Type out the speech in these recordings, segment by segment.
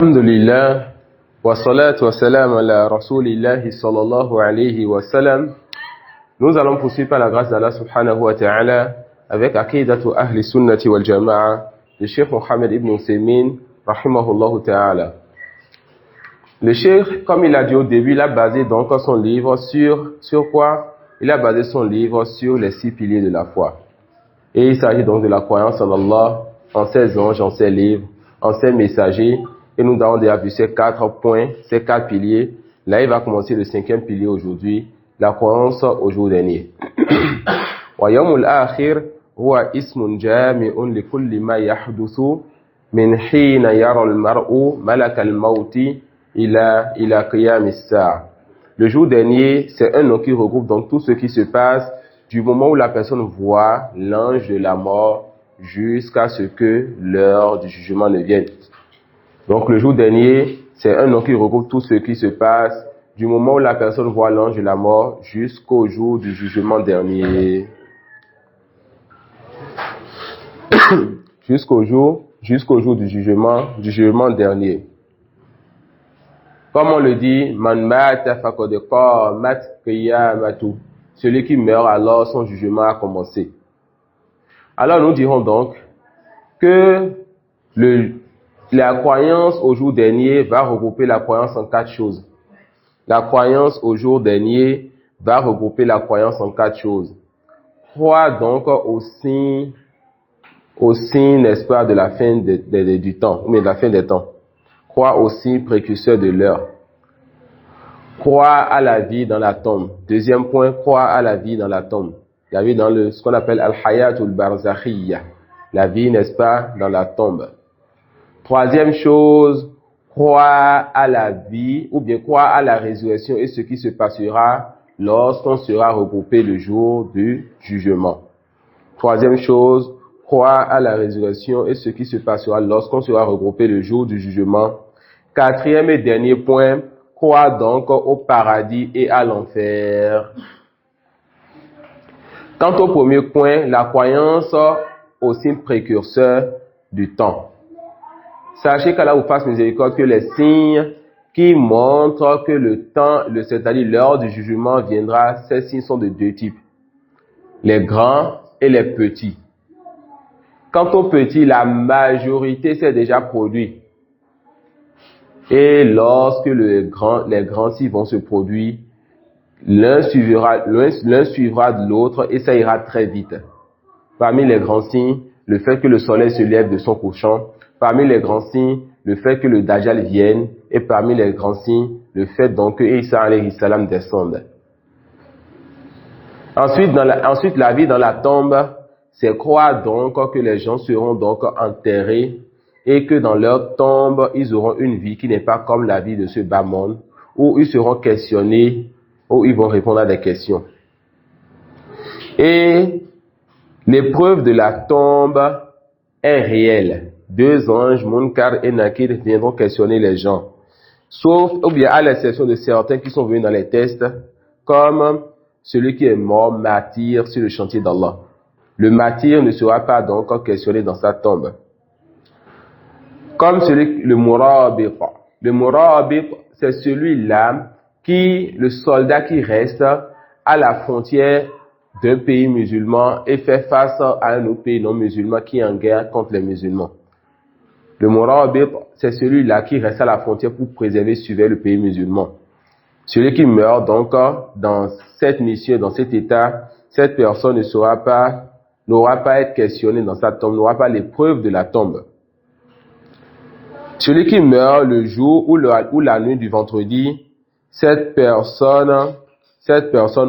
Alhamdulillah, wa salatu wa salam ala rasulillahi sallallahu alayhi wa sallam. Nous allons poursuivre par la grâce d'Allah subhanahu wa ta'ala avec Aqidatu Ahli Sunnati wal Jama'a de Cheikh Mohammed ibn Uthaymin rahimahullahu ta'ala. Le Cheikh, comme il a dit au début, il a basé donc son livre sur quoi? Il a basé son livre sur les 6 piliers de la foi. Et il s'agit donc de la croyance en Allah, en ses anges, en ses livres, en ses messagers. Et nous avons déjà vu ces 4 points, ces 4 piliers. Là, il va commencer le 5e pilier aujourd'hui, la croyance au jour dernier. Wa yawmul akhir huwa ismun jami'un li kulli ma yahduthu min hina yara al-mar'u malak al-mauti ila qiyam as-sa'a. Le jour dernier, c'est un nom qui regroupe donc tout ce qui se passe du moment où la personne voit l'ange de la mort jusqu'à ce que l'heure du jugement ne vienne. Donc le jour dernier, c'est un nom qui regroupe tout ce qui se passe du moment où la personne voit l'ange de la mort jusqu'au jour du jugement dernier. jusqu'au jour du jugement dernier. Comme on le dit, man mata faqad qamat qiyamatu. Celui qui meurt, alors son jugement a commencé. Alors nous dirons donc que la croyance au jour dernier va regrouper la croyance en 4 choses. La croyance au jour dernier va regrouper la croyance en 4 choses. Croire donc au signe, n'est-ce pas, de la fin du temps, ou de la fin des temps. Croire au signe précurseur de l'heure. Croire à la vie dans la tombe. Deuxième point, croire à la vie dans la tombe. La vie dans ce qu'on appelle al-hayatul barzakhiyya. La vie, n'est-ce pas, dans la tombe. Troisième chose, croire à la vie, ou bien croire à la résurrection et ce qui se passera lorsqu'on sera regroupé le jour du jugement. Troisième chose, croire à la résurrection et ce qui se passera lorsqu'on sera regroupé le jour du jugement. Quatrième et dernier point, croire donc au paradis et à l'enfer. Quant au premier point, la croyance au signe précurseur du temps. Sachez qu'Allah vous fasse miséricorde que les signes qui montrent que le temps, c'est-à-dire l'heure du jugement viendra, ces signes sont de 2 types. Les grands et les petits. Quant aux petits, la majorité s'est déjà produite. Et lorsque les grands signes vont se produire, l'un suivra de l'autre et ça ira très vite. Parmi les grands signes, le fait que le soleil se lève de son couchant. Parmi les grands signes, le fait que le Dajjal vienne. Et parmi les grands signes, le fait donc que Isa alayhi salam descende. Ensuite, la vie dans la tombe, c'est croire donc que les gens seront donc enterrés et que dans leur tombe, ils auront une vie qui n'est pas comme la vie de ce bas monde, où ils seront questionnés, où ils vont répondre à des questions. Et l'épreuve de la tombe est réelle. 2 anges, Munkar et Nakir, viendront questionner les gens. Sauf, ou bien à l'exception de certains qui sont venus dans les tests, comme celui qui est mort, martyr, sur le chantier d'Allah. Le martyr ne sera pas donc questionné dans sa tombe. Comme le Murabit. Le Murabit, c'est celui-là le soldat qui reste à la frontière d'un pays musulman et fait face à un autre pays non musulman qui est en guerre contre les musulmans. Le Murabit, c'est celui-là qui reste à la frontière pour préserver, surveiller le pays musulman. Celui qui meurt donc dans cette mission, dans cet état, cette personne n'aura pas à être questionnée dans sa tombe, n'aura pas l'épreuve de la tombe. Celui qui meurt le jour ou la nuit du vendredi, cette personne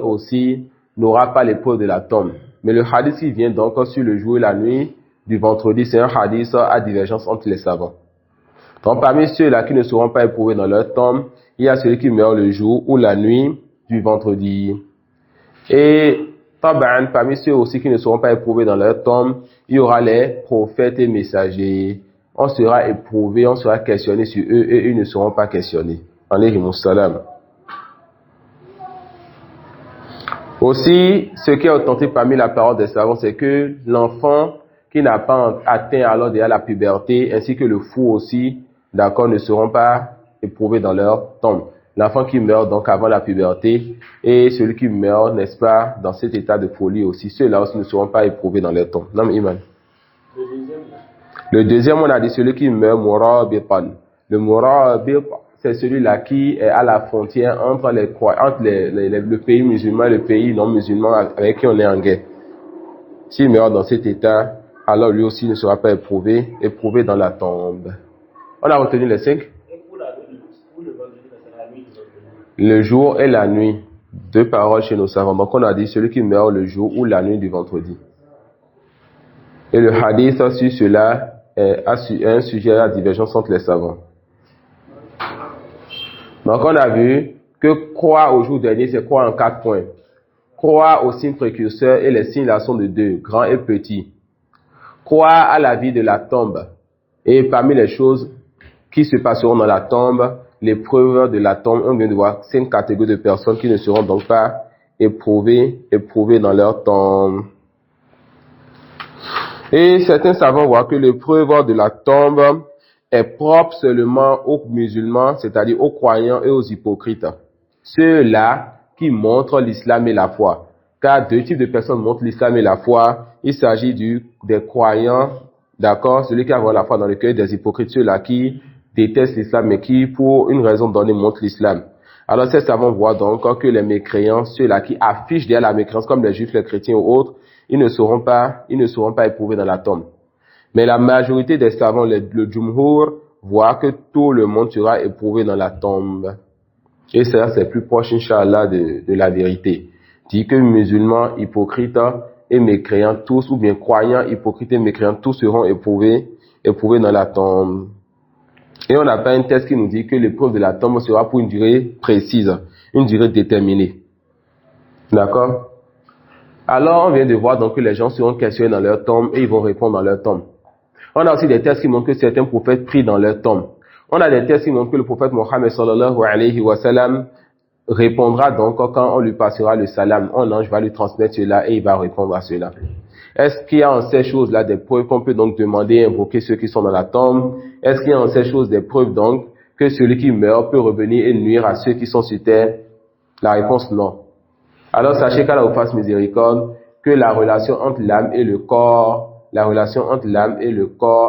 aussi n'aura pas l'épreuve de la tombe. Mais le hadith qui vient donc sur le jour et la nuit du vendredi, c'est un hadith à divergence entre les savants. Donc parmi ceux-là qui ne seront pas éprouvés dans leur tombe, il y a celui qui meurt le jour ou la nuit du vendredi. Et parmi ceux aussi qui ne seront pas éprouvés dans leur tombe, il y aura les prophètes et messagers. On sera éprouvé, on sera questionné sur eux et ils ne seront pas questionnés. Alayhimus salam. Aussi, ce qui est authentique parmi la parole des savants, c'est que l'enfant qui n'a pas atteint alors déjà la puberté, ainsi que le fou aussi, d'accord, ne seront pas éprouvés dans leur tombe. L'enfant qui meurt donc avant la puberté et celui qui meurt, n'est-ce pas, dans cet état de folie aussi, ceux-là aussi ne seront pas éprouvés dans leur tombe. Non, Iman. Le deuxième, on a dit celui qui meurt murabitan. Le murabit, c'est celui-là qui est à la frontière entre le pays musulman et le pays non musulman avec qui on est en guerre. S'il meurt dans cet état, alors lui aussi ne sera pas éprouvé dans la tombe. On a retenu les 5. Le jour et la nuit. Deux paroles chez nos savants. Donc on a dit celui qui meurt le jour ou la nuit du vendredi. Et le hadith sur cela est un sujet à divergence entre les savants. Donc on a vu que croire au jour dernier, c'est croire en 4 points. Croire aux signes précurseurs et les signes là sont de 2, grands et petits. Croire à la vie de la tombe. Et parmi les choses qui se passeront dans la tombe, l'épreuve de la tombe, on vient de voir 5 catégories de personnes qui ne seront donc pas éprouvées dans leur tombe. Et certains savants voient que l'épreuve de la tombe est propre seulement aux musulmans, c'est-à-dire aux croyants et aux hypocrites. Ceux-là qui montrent l'islam et la foi. Car 2 types de personnes montrent l'islam et la foi. Il s'agit des croyants, d'accord, celui qui a la foi dans le cœur, des hypocrites, ceux-là qui détestent l'islam mais qui, pour une raison donnée, montrent l'islam. Alors ces savants voient donc que les mécréants, ceux-là qui affichent derrière la mécréance, comme les juifs, les chrétiens ou autres, ils ne seront pas éprouvés dans la tombe. Mais la majorité des savants, le Jumhur, voit que tout le monde sera éprouvé dans la tombe. Et ça, c'est plus proche, Inch'Allah, de la vérité. Dit que musulmans, hypocrites et mécréants, tous, ou bien croyants, hypocrites et mécréants, tous seront éprouvés dans la tombe. Et on n'a pas un texte qui nous dit que l'épreuve de la tombe sera pour une durée précise, une durée déterminée. D'accord? Alors, on vient de voir donc que les gens seront questionnés dans leur tombe et ils vont répondre dans leur tombe. On a aussi des textes qui montrent que certains prophètes prient dans leur tombe. On a des textes qui montrent que le prophète Mohammed sallallahu alayhi wa sallam répondra donc quand on lui passera le salam. Un ange va lui transmettre cela et il va répondre à cela. Est-ce qu'il y a en ces choses-là des preuves qu'on peut donc demander et invoquer ceux qui sont dans la tombe? Est-ce qu'il y a en ces choses des preuves donc que celui qui meurt peut revenir et nuire à ceux qui sont sur terre? La réponse non. Alors sachez qu'Allah vous fasse miséricorde que la relation entre l'âme et le corps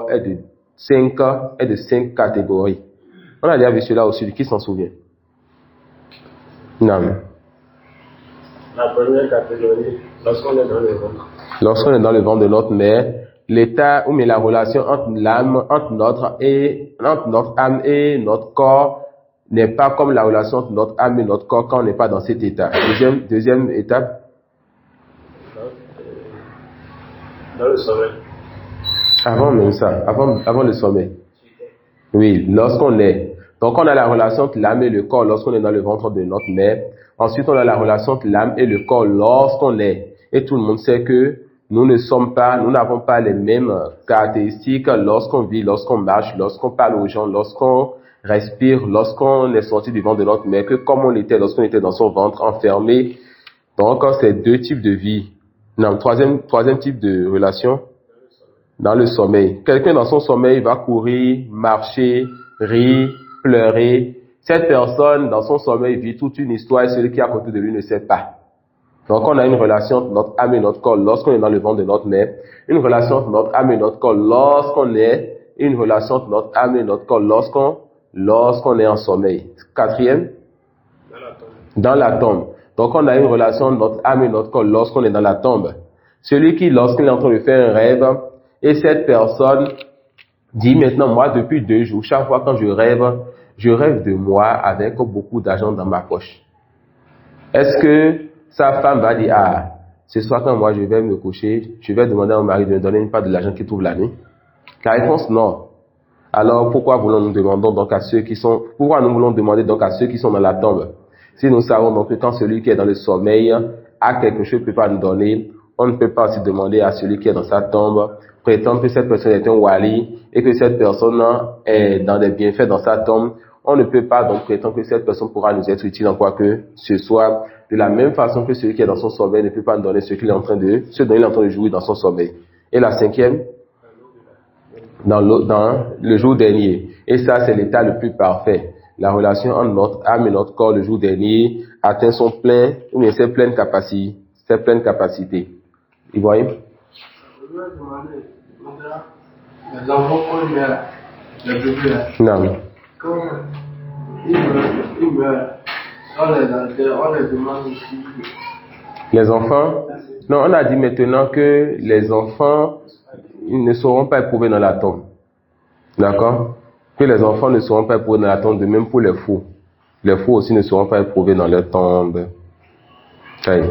est de 5 catégories. On a déjà vu cela aussi, qui s'en souvient? Non. La première catégorie, lorsqu'on est dans le ventre. Lorsqu'on est dans le ventre de notre mère, l'état ou la relation entre notre âme et notre corps n'est pas comme la relation entre notre âme et notre corps quand on n'est pas dans cet état. Deuxième étape. Dans le sommeil. Avant même ça, avant le sommeil. Oui, lorsqu'on est. Donc on a la relation entre l'âme et le corps lorsqu'on est dans le ventre de notre mère. Ensuite on a la relation entre l'âme et le corps lorsqu'on est. Et tout le monde sait que nous n'avons pas les mêmes caractéristiques lorsqu'on vit, lorsqu'on marche, lorsqu'on parle aux gens, lorsqu'on respire, lorsqu'on est sorti du ventre de notre mère, que comme on était lorsqu'on était dans son ventre enfermé. Donc c'est 2 types de vie. Non, troisième type de relation, dans le sommeil. Quelqu'un dans son sommeil va courir, marcher, rire, pleurer. Cette personne dans son sommeil vit toute une histoire et celui qui est à côté de lui ne sait pas. Donc on a une relation entre notre âme et notre corps lorsqu'on est dans le ventre de notre mère, une relation entre notre âme et notre corps lorsqu'on est, et une relation entre notre âme et notre corps lorsqu'on est en sommeil. 4e, dans la tombe. Donc on a une relation entre notre âme et notre corps lorsqu'on est dans la tombe. Celui qui, lorsqu'il est en train de faire un rêve, et cette personne dit maintenant, moi depuis 2 jours, chaque fois quand je rêve de moi avec beaucoup d'argent dans ma poche. Est-ce que sa femme va dire, ce soir quand moi je vais me coucher, je vais demander à mon mari de me donner une part de l'argent qu'il trouve la nuit? La réponse non. Alors pourquoi nous voulons demander donc à ceux qui sont dans la tombe? Si nous savons donc que quand celui qui est dans le sommeil a quelque chose, ne peut pas nous donner, on ne peut pas aussi demander à celui qui est dans sa tombe, prétendre que cette personne est un wali et que cette personne est dans des bienfaits dans sa tombe. On ne peut pas donc prétendre que cette personne pourra nous être utile en quoi que ce soit, de la même façon que celui qui est dans son sommeil ne peut pas nous donner ce dont il est en train de jouir dans son sommeil. Et la 5e, dans le jour dernier. Et ça, c'est l'état le plus parfait. La relation entre notre âme et notre corps le jour dernier atteint son plein, ou bien ses pleines capacités. Ibrahim? Les enfants qu'on meurt, les bébés là, Non. quand ils meurent, on les demande aussi. Les enfants? Non, on a dit maintenant que les enfants, ils ne seront pas éprouvés dans la tombe. D'accord? Que les enfants ne seront pas éprouvés dans la tombe, de même pour les fous. Les fous aussi ne seront pas éprouvés dans leur tombe. Okay.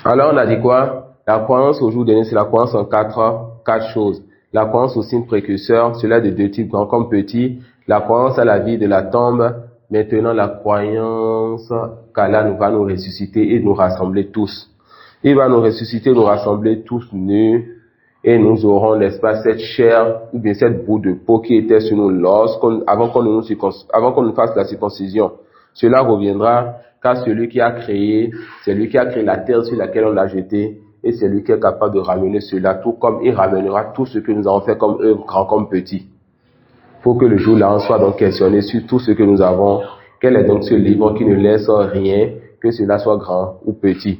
Alors on a dit quoi? La croyance au jour dernier, c'est la croyance en quatre choses. La croyance au signe précurseur, cela de deux types, grand comme petit. La croyance à la vie de la tombe. Maintenant, la croyance qu'Allah nous va nous ressusciter et nous rassembler tous. Il va nous ressusciter, nous rassembler tous nus. Et nous aurons, n'est-ce pas, cette chair, ou bien cette bout de peau qui était sur nous avant qu'on nous fasse la circoncision. Cela reviendra, car celui qui a créé, c'est lui qui a créé la terre sur laquelle on l'a jeté, et c'est lui qui est capable de ramener cela, tout comme il ramènera tout ce que nous avons fait comme œuvre, grand comme petit. Faut que le jour-là, on soit donc questionné sur tout ce que nous avons. Quel est donc ce livre qui ne laisse rien, que cela soit grand ou petit?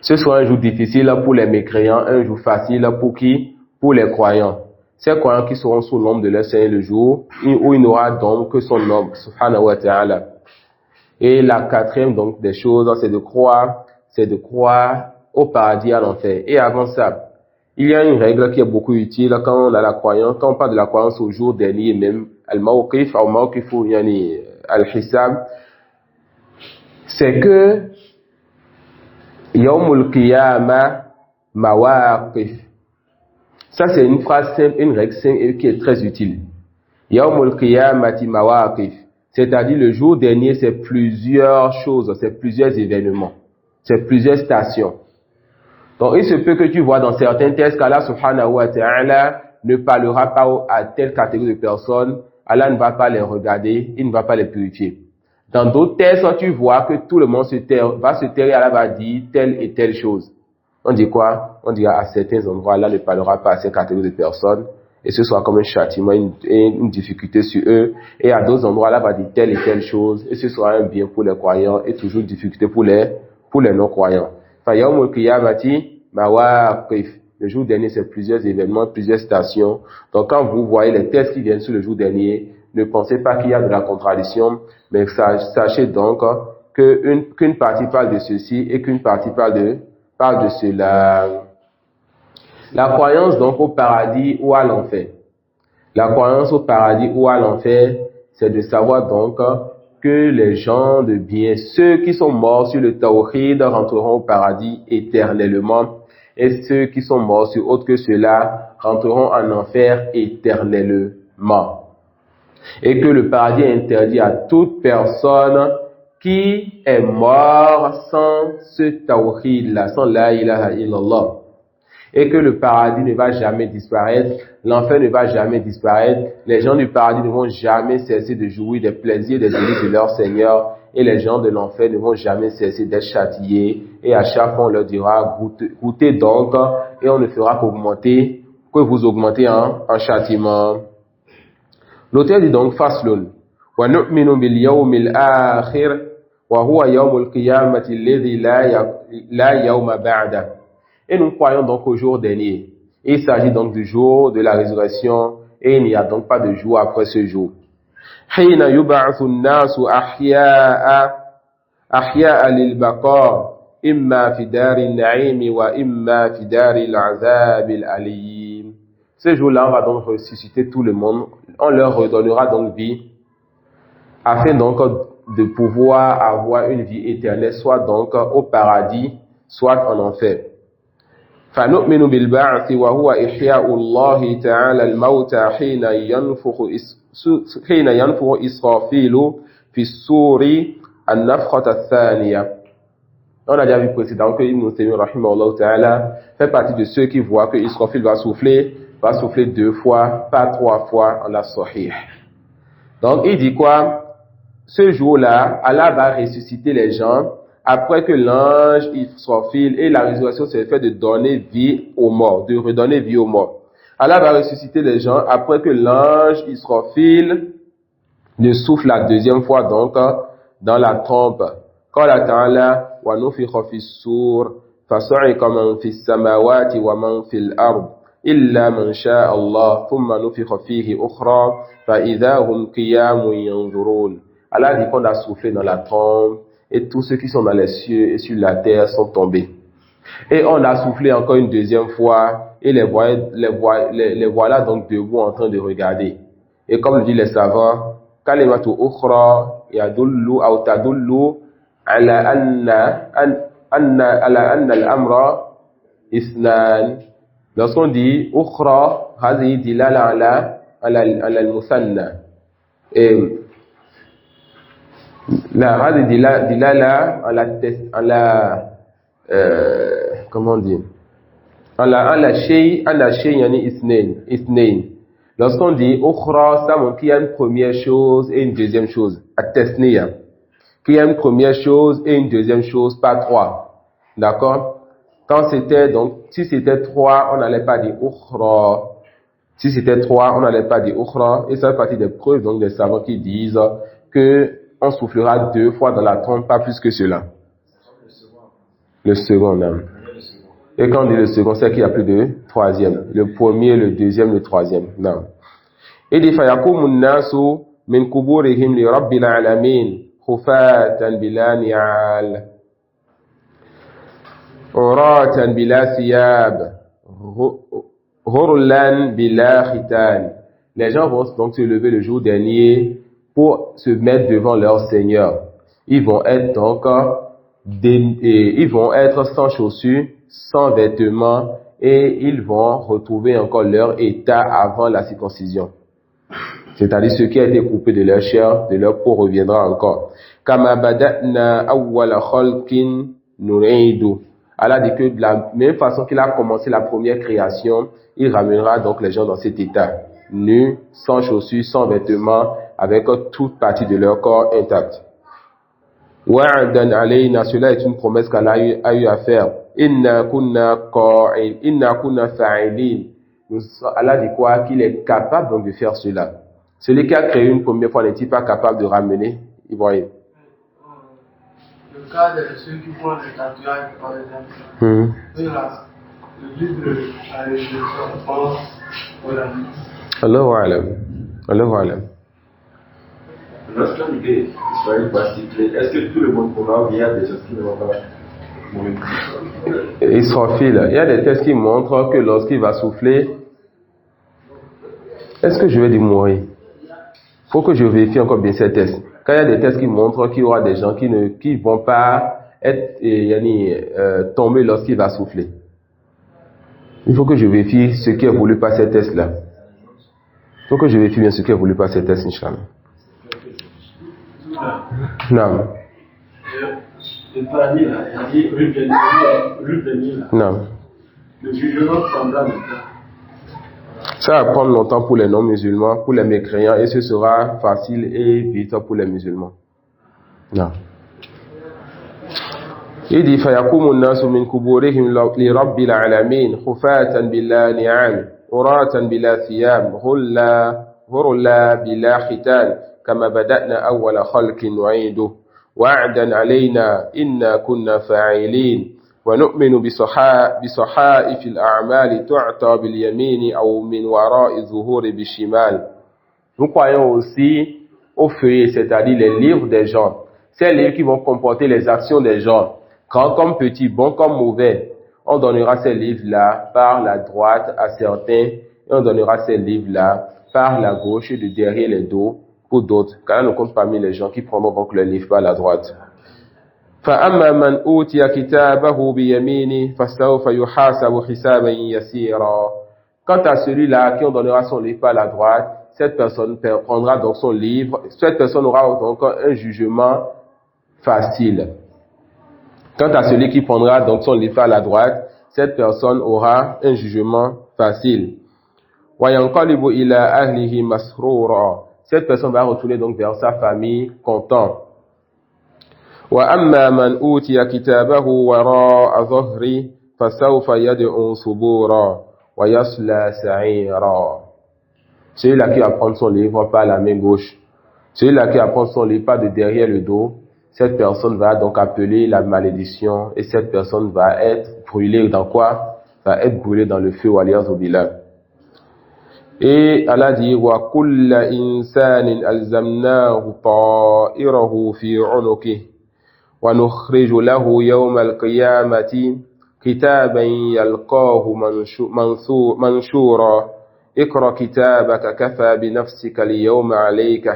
Ce sera un jour difficile pour les mécréants, un jour facile pour qui? Pour les croyants. Ces croyants qui seront sous l'ombre de leur Seigneur le jour, où il n'aura d'ombre que son ombre, subhanahu wa ta'ala. Et la quatrième donc des choses, c'est de croire au paradis et à l'enfer. Et avant ça, il y a une règle qui est beaucoup utile quand on a la croyance, quand on parle de la croyance au jour dernier même, al-mawqif, al-mawqifu, yani al-hisab, c'est que Yawmul Qiyamah Mawaqif. Ça, c'est une phrase simple, une règle simple qui est très utile. Yawmul Qiyamati Mawaqif. C'est-à-dire, le jour dernier, c'est plusieurs choses, c'est plusieurs événements, c'est plusieurs stations. Donc, il se peut que tu vois dans certains textes qu'Allah subhanahu wa ta'ala ne parlera pas à telle catégorie de personnes. Allah ne va pas les regarder, il ne va pas les purifier. Dans d'autres textes, tu vois que tout le monde va se taire et Allah va dire telle et telle chose. On dit quoi? On dit à certains endroits, Allah ne parlera pas à ces catégories de personnes, et ce sera comme un châtiment, une difficulté sur eux. Et à d'autres endroits, Allah va dire telle et telle chose, et ce sera un bien pour les croyants, et toujours une difficulté pour les non-croyants. Yawmul Qiyamati Mawaqif. Le jour dernier, c'est plusieurs événements, plusieurs stations. Donc, quand vous voyez les textes qui viennent sur le jour dernier, ne pensez pas qu'il y a de la contradiction, mais sachez donc qu'une partie parle de ceci et qu'une partie parle de cela. La croyance donc au paradis ou à l'enfer. La croyance au paradis ou à l'enfer, c'est de savoir donc que les gens de bien, ceux qui sont morts sur le tawhid, rentreront au paradis éternellement, et ceux qui sont morts sur autre que cela rentreront en enfer éternellement. Et que le paradis est interdit à toute personne qui est mort sans ce tawhid-là, sans la ilaha illallah. Et que le paradis ne va jamais disparaître, l'enfer ne va jamais disparaître, les gens du paradis ne vont jamais cesser de jouir des plaisirs, des délices de leur Seigneur, et les gens de l'enfer ne vont jamais cesser d'être châtiés, et à chaque fois on leur dira, goûtez donc, et on ne fera que vous augmenter en châtiment. L'auteur dit donc, Faslun, wa nu'minu bil yawmil akhir, wa huwa yawmul qiyamati alladhi la yawma ba'da. Et nous croyons donc au jour dernier. Il s'agit donc du jour de la résurrection, et il n'y a donc pas de jour après ce jour. حين يبعث الناس أحياء للبقاء إما في دار النعيم وإما في دار العذاب الأليم. Ce jour-là, on va donc ressusciter tout le monde. On leur redonnera donc vie, afin donc de pouvoir avoir une vie éternelle, soit donc au paradis, soit en enfer. فنؤمن بالبعث وهو إحياء الله تعالى الموتى حين ينفخ إسرافيل في الصور النفخة الثانية. On a déjà vu précédemment que Ibn Taymiyyah rahimahullah ta'ala fait partie de ceux qui voient que Israfil va souffler 2 fois, pas 3 fois en la Sahih. Donc il dit quoi? Ce jour-là, Allah va ressusciter les gens après que l'ange Israfil et la résurrection s'est fait de donner vie aux morts, de redonner vie aux morts. Allah va ressusciter les gens après que l'ange Israfil le souffle la deuxième fois donc dans la trompe. Qala ta'ala wa nufikha fi s-sur fasa'iqa man fi s-samawati wa man fi l-ard illa man sha'a Allah thumma nufikha fihi ukhra fa idha hum qiyamun yanzurun. Allah dit qu'on a soufflé dans la trompe et tous ceux qui sont dans les cieux et sur la terre sont tombés. Et on a soufflé encore une deuxième fois et les voilà donc debout en train de regarder. Et comme le disent les savants, kalimatu ukhra yadullu aw tadullu ala anna al-amra isnan. Lorsqu'on dit ukhra, hadhihi dilala ala al-musanna. Et la hadhihi dilala ala comment dire, ala shay yani isnain. Lorsqu'on dit ukhra, ça montre qu'il y a une première chose et une deuxième chose, at-tasniya, qu'il y a une première chose et une deuxième chose, pas trois. D'accord? Quand c'était donc, si c'était trois, on n'allait pas dire ukhra. Si c'était trois, on n'allait pas dire ukhra. Et ça fait partie des preuves donc des savants qui disent que on soufflera deux fois dans la trompe, pas plus que cela. Le second, non. Et quand on dit le second, c'est qu'il y a plus de troisième. Le premier, le deuxième, le troisième. Non. Et dit fayakumu an-nasu min kuburihim li rabbil alamin khufatan bila ni'al uratan bila thiyab ghurlan bila khitan. Les gens vont donc se lever le jour dernier pour se mettre devant leur Seigneur. Ils vont être donc ils vont être sans chaussures, sans vêtements, et ils vont retrouver encore leur état avant la circoncision. C'est-à-dire ce qui a été coupé de leur chair, de leur peau reviendra encore. Kama bada'na awwala khalqin nu'idu. Allah dit que de la même façon qu'il a commencé la première création, il ramènera donc les gens dans cet état, nus, sans chaussures, sans vêtements, avec toute partie de leur corps intacte. Wa'adan alayna, cela est une promesse qu'Allah a eu à faire. Inna kunna fa'ilin. Allah dit quoi? Qu'il est capable donc de faire cela. Celui qui a créé une première fois n'est-il pas capable de ramener? Ibrahim. Le cas de ceux qui font des tatouages, par exemple. Le livre avec le serpent, voilà. Allahu alam. Allahu alam. Lorsqu'on dit Israël va siffler, est-ce que tout le monde pourra ou il y a des choses qui ne vont pas mourir? Israfil, il y a des tests qui montrent que lorsqu'il va souffler, est-ce que je vais dire mourir? Faut que je vérifie encore bien ces tests. Quand il y a des tests qui montrent qu'il y aura des gens qui vont pas être tomber lorsqu'il va souffler. Il faut que je vérifie ce qui est voulu par ces tests-là. Il faut que je vérifie bien ce qui est voulu par ces tests, Inch'Allah. Non. Le paradis, là, il a dit revenir là. Non. Le jugement prendra le temps. Ça va prendre longtemps pour les non-musulmans, pour les mécréants, et ce sera facile et vite pour les musulmans. Non. Il dit fayakumu an-nasu min kuburihim li rabbil alamin khufatan bila ni'al uratan bila thiyab ghurla bila khitan kama bada'na awwala khalqin nu'iduhu wa'dan 'alayna inna kunna fa'ilin wa nu'minu bi saha'ifil a'mali tu'ta bil yamini aw min wara'i zuhuri bi shimal. Nous croyons aussi aux feuillets, c'est-à-dire les livres des gens. Ces livres qui vont comporter les actions des gens, grands comme petits, bons comme mauvais. On donnera ces livres-là par la droite à certains, et on donnera ces livres-là par la gauche et de derrière les dos pour d'autres. Car on compte parmi les gens qui prendront donc le livre par la droite. فَأَمَّا مَنْ أُوتِيَ كِتَابَهُ بِيَمِينِهِ فَسَوْفَ يُحَاسَبُ حِسَابًا يَسِيرًا. Quant à celui-là qui on donnera son livre par la droite, cette personne prendra donc son livre, cette personne aura donc un jugement facile. Quant à celui qui prendra donc son livre à la droite, cette personne aura un jugement facile. وَيَنْقَلِبُ إِلَىٰ أَهْلِهِ مَسْرُورًا. Cette personne va retourner donc vers sa famille content. وَأَمَّا مَنْ أُوتِيَ كِتَابَهُ وَرَاءَ ظَهْرِهِ فَسَوْفَ يَدْعُو ثُبُورًا وَيَصْلَى سَعِيرًا. Celui-là qui va prendre son livre par la main gauche, celui-là qui va prendre son livre par de derrière le dos, cette personne va donc appeler la malédiction et cette personne va être brûlée dans quoi? Va être brûlée dans le feu, waliyazu billah. Et Allah dit wa kulla insanin alzamnahu ta'irahu fi 'unuqihi wa nukhriju lahu yawma al-qiyamati kitaban yalqahu manshura اقرأ كتابك كفى بنفسك اليوم عليك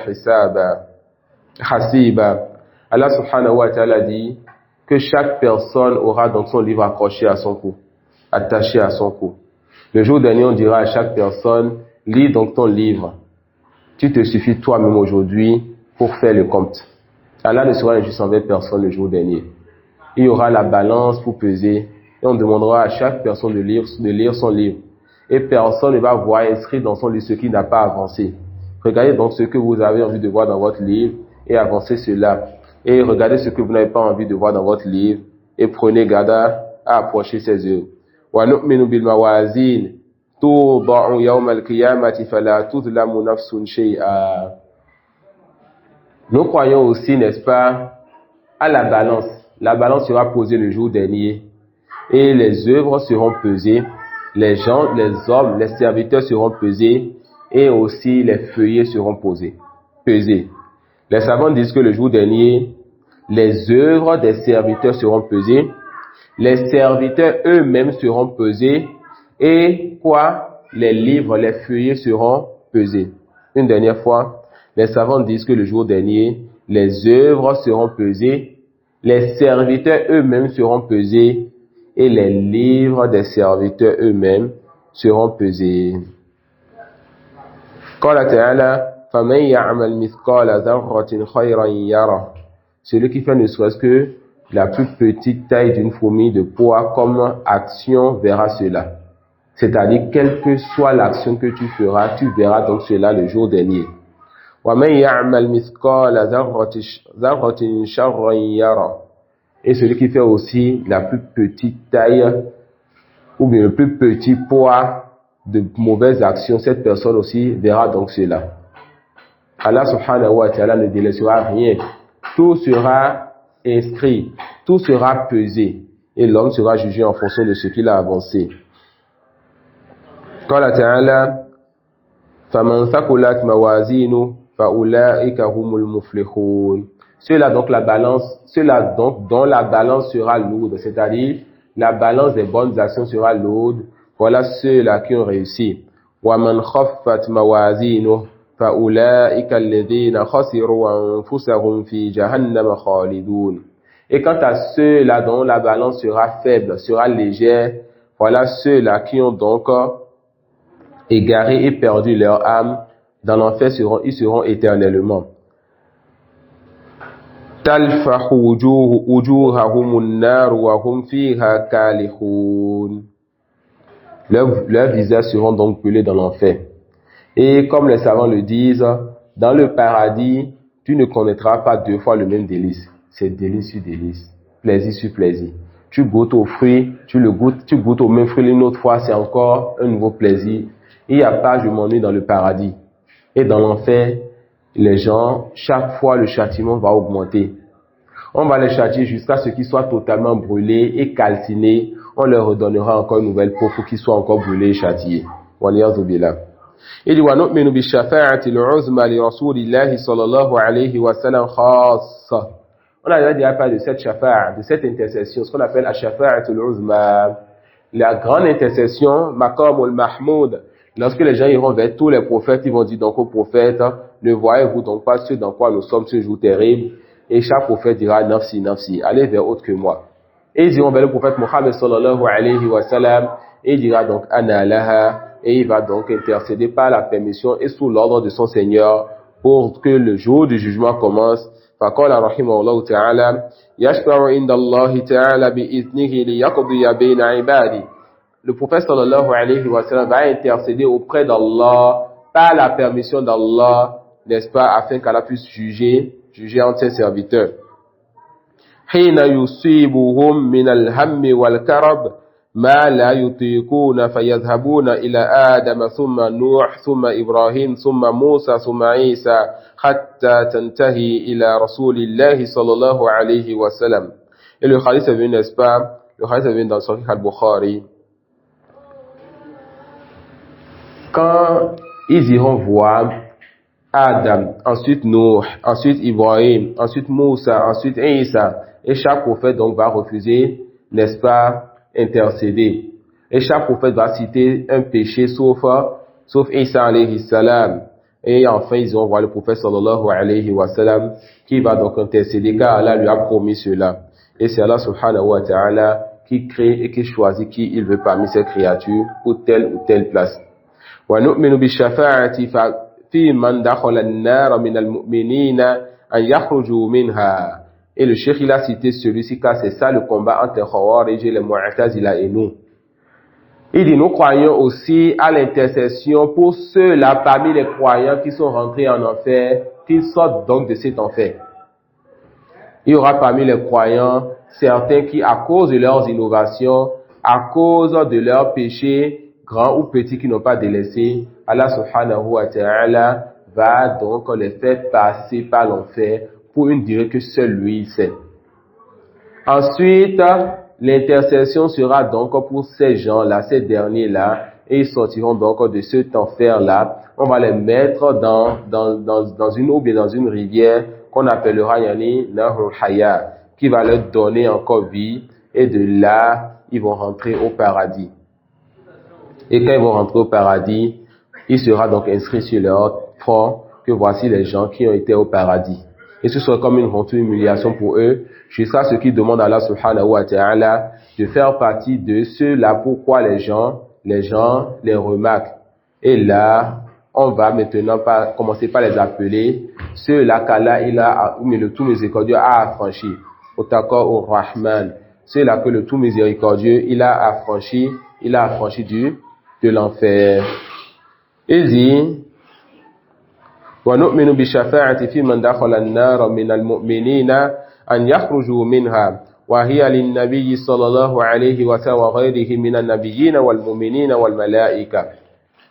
حسيبا. Allah subhanahu wa ta'ala dit que chaque personne aura donc son livre accroché à son cou, attaché à son cou. Le jour dernier, on dira à chaque personne, lis donc ton livre. Tu te suffis toi-même aujourd'hui pour faire le compte. Allah ne sera injuste envers personne le jour dernier. Il y aura la balance pour peser et on demandera à chaque personne de lire son livre. Et personne ne va voir inscrit dans son livre ce qui n'a pas avancé. Regardez donc ce que vous avez envie de voir dans votre livre et avancez cela. Et regardez ce que vous n'avez pas envie de voir dans votre livre et prenez garde à approcher ces œuvres. Wa nu'minu bil mawazin tuda'u yawm al-qiyamati fala tuzlamu nafsun shay'a. Nous croyons aussi, n'est-ce pas, à la balance. La balance sera posée le jour dernier et les œuvres seront pesées. Les gens, les hommes, les serviteurs seront pesés et aussi les feuillets seront pesés. Les savants disent que le jour dernier, les œuvres des serviteurs seront pesées, les serviteurs eux-mêmes seront pesés et quoi? Les livres, les feuillets seront pesés. Une dernière fois, les savants disent que le jour dernier, les œuvres seront pesées, les serviteurs eux-mêmes seront pesés et les livres des serviteurs eux-mêmes seront pesés. Qala ta'ala, فَمَنْ يَعْمَلْ مِثْقَالَ ذَرَّةٍ خَيْرًا يَرَهُ. Celui qui fait ne serait-ce que la plus petite taille d'une fourmi de poids comme action verra cela. C'est-à-dire, quelle que soit l'action que tu feras, tu verras donc cela le jour dernier. وَمَنْ يَعْمَلْ مِثْقَالَ ذَرَّةٍ شَرًّا يَرَهُ. Et celui qui fait aussi la plus petite taille ou bien le plus petit poids de mauvaises actions, cette personne aussi verra donc cela. Allah subhanahu wa ta'ala ne délaissera rien. Tout sera inscrit, tout sera pesé et l'homme sera jugé en fonction de ce qu'il a avancé. Qala ta'ala faman thaqulat mawazinu fa ulaika humul muflihun. Cela donc dont la balance sera lourde, c'est-à-dire la balance des bonnes actions sera lourde. Voilà ceux-là qui ont réussi. Wa man khaffat mawazinu fa ulaika alladhina khasiru anfusahum fi jahannam khalidun. Et quant à ceux-là dont la balance sera faible, sera légère, voilà ceux-là qui ont donc égaré et perdu leur âme. Dans l'enfer ils seront éternellement. تلفح وجوههم النار وهم فيها كالحون. Leurs visages seront donc brûlés dans l'enfer. Et comme les savants le disent, dans le paradis, tu ne connaîtras pas deux fois le même délice. C'est délice sur délice, plaisir sur plaisir. Tu goûtes aux fruits, tu goûtes au même fruit une autre fois, c'est encore un nouveau plaisir. Il n'y a pas je m'ennuie dans le paradis. Et dans l'enfer, les gens, chaque fois le châtiment va augmenter. On va les châtier jusqu'à ce qu'ils soient totalement brûlés et calcinés. On leur redonnera encore une nouvelle peau pour qu'ils soient encore brûlés et châtiés. Waliyazu billah. Il dit wa nu'minu bi shafa'ati al-uzma li rasulillahi sallallahu alayhi wa sallam khassa. On a déjà parlé de cette shafa'a, de cette intercession, ce qu'on appelle la shafa'ati al-uzma. La grande intercession, maqamul mahmoud. Lorsque les gens iront vers tous les prophètes, ils vont dire donc aux prophètes, ne voyez-vous donc pas ce dans quoi nous sommes ce jour terrible? Et chaque prophète dira, nafsi, nafsi, allez vers autre que moi. Et ils iront vers le prophète Mohammed sallallahu alayhi wa sallam, et il dira donc, ana laha, et il va donc intercéder par la permission et sous l'ordre de son Seigneur pour que le jour du jugement commence. Faqala rahimahullah ta'ala, yashfa'u inda Allah ta'ala bi'iznihi liyaqdiya bayna ibadi. Le prophète sallallahu alayhi wa sallam va intercéder auprès d'Allah par la permission d'Allah, n'est-ce pas, afin qu'Allah puisse juger entre ses serviteurs. Hina yusibuhum min al-hammi wal-karab ما لا يطيقون فيذهبون إلى آدم ثم نوح ثم إبراهيم ثم موسى ثم عيسى حتى تنتهي إلى رسول الله صلى الله عليه وسلم. Et le hadith est venu, n'est-ce pas? Le hadith est venu dans le Sahih al-Bukhari. Quand ils iront voir Adam, ensuite Noé, ensuite Ibrahim, ensuite Moussa, ensuite Isa, et chaque prophète donc va refuser, n'est-ce pas, intercéder. Et chaque prophète va citer un péché sauf Isa alayhi salam. Et enfin ils iront voir le prophète sallallahu alayhi wa sallam qui va donc intercéder car Allah lui a promis cela. Et c'est Allah subhanahu wa ta'ala qui crée et qui choisit qui il veut parmi ses créatures pour telle ou telle place. وَنُؤْمِنُ بِالشَّفَاعَةِ فِي مَنْ دَخَلَ النَّارَ مِنَ الْمُؤْمِنِينَ أَنْ يَخْرُجُوا مِنْهَا. Et le cheikh il a cité celui-ci car c'est ça le combat entre les Khawarij et les Mu'tazila et nous. Il dit nous croyons aussi à l'intercession pour ceux-là parmi les croyants qui sont rentrés en enfer, qu'ils sortent donc de cet enfer. Il y aura parmi les croyants certains qui, à cause de leurs innovations, à cause de leurs péchés, grands ou petits qui n'ont pas délaissé, Allah subhanahu wa ta'ala va donc les faire passer par l'enfer pour une durée que seul lui sait. Ensuite, l'intercession sera donc pour ces gens-là, ces derniers-là, et ils sortiront donc de cet enfer-là. On va les mettre dans une eau bien dans une rivière qu'on appellera Yani Nahrul Haya, qui va leur donner encore vie, et de là, ils vont rentrer au paradis. Et quand ils vont rentrer au paradis, il sera donc inscrit sur leur front que voici les gens qui ont été au paradis. Et ce sera comme une honte, une humiliation pour eux, jusqu'à ce qu'ils demandent à Allah subhanahu wa ta'ala de faire partie de ceux-là pourquoi les gens les remarquent. Et là, on va maintenant commencer par les appeler ceux-là qu'Allah mais le tout miséricordieux a affranchi. Otaka au Rahman. Ceux-là que le tout miséricordieux il a affranchi de l'enfer. Il dit وَنُؤْمِنُ بِالشَّفَاعَةِ فِي مَنْ دَخَلَ النَّارَ مِنَ الْمُؤْمِنِينَ أَنْ يَخْرُجُوا مِنْهَا وَهِيَ لِلنَّبِيِّ صلى الله عليه وسلم وغيره من النبيين والمؤمنين والملائكة.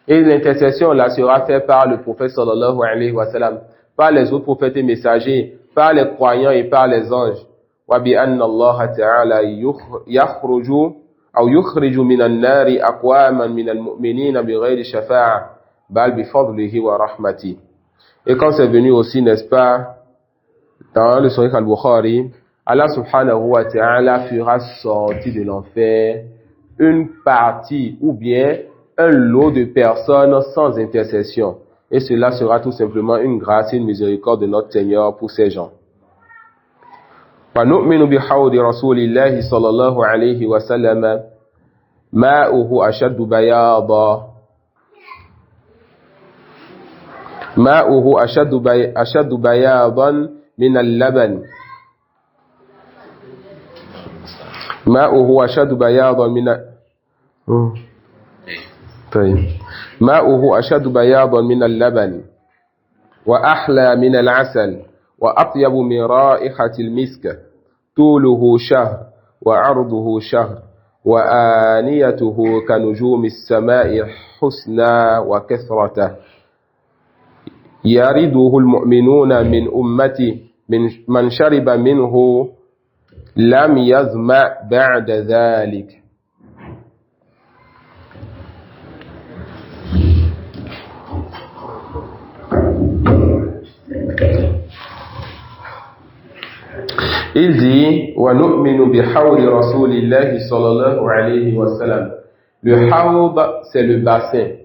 Et l'intercession là sera faite par le prophète sallallahu alayhi wa sallam, par les autres prophètes et messagers, par les croyants et par les anges. وَبِأَنَّ اللَّهَ تَعَالَى يُخْرِجُ مِنَ النَّارِ أَقْوَامًا مِنَ الْمُؤْمِنِينَ بِغَيْرِ شَفَاعَةٍ بَلْ بِفَضْلِهِ وَرَحْمَتِهِ. Et quand c'est venu aussi, n'est-ce pas, dans le Sahih al-Bukhari, Allah subhanahu wa ta'ala fera sortir de l'enfer une partie ou bien un lot de personnes sans intercession. Et cela sera tout simplement une grâce et une miséricorde de notre Seigneur pour ces gens. وَنُؤْمِنُ بِحَوْضِ رَسُولِ اللَّهِ صَلَّى اللَّهُ عَلَيْهِ وَسَلَّمَ مَاؤُهُ أَشَدُّ بَيَاضًا ماؤه أشد بياضا من اللبن ماؤه أشد بياضا ماؤه أشد بياضا من اللبن وأحلى من العسل وأطيب من رائحة المسك طوله شهر وعرضه شهر وآنيته كنجوم السماء حسنا وكثرته يرده المؤمنون من أمتي من شرب منه لم يظمأ بعد ذلك. Il dit وَنُؤْمِنُ بِحَوْضِ رَسُولِ اللَّهِ صَلَّى اللَّهُ عَلَيْهِ وَسَلَّمَ. Le hawd, c'est le bassin.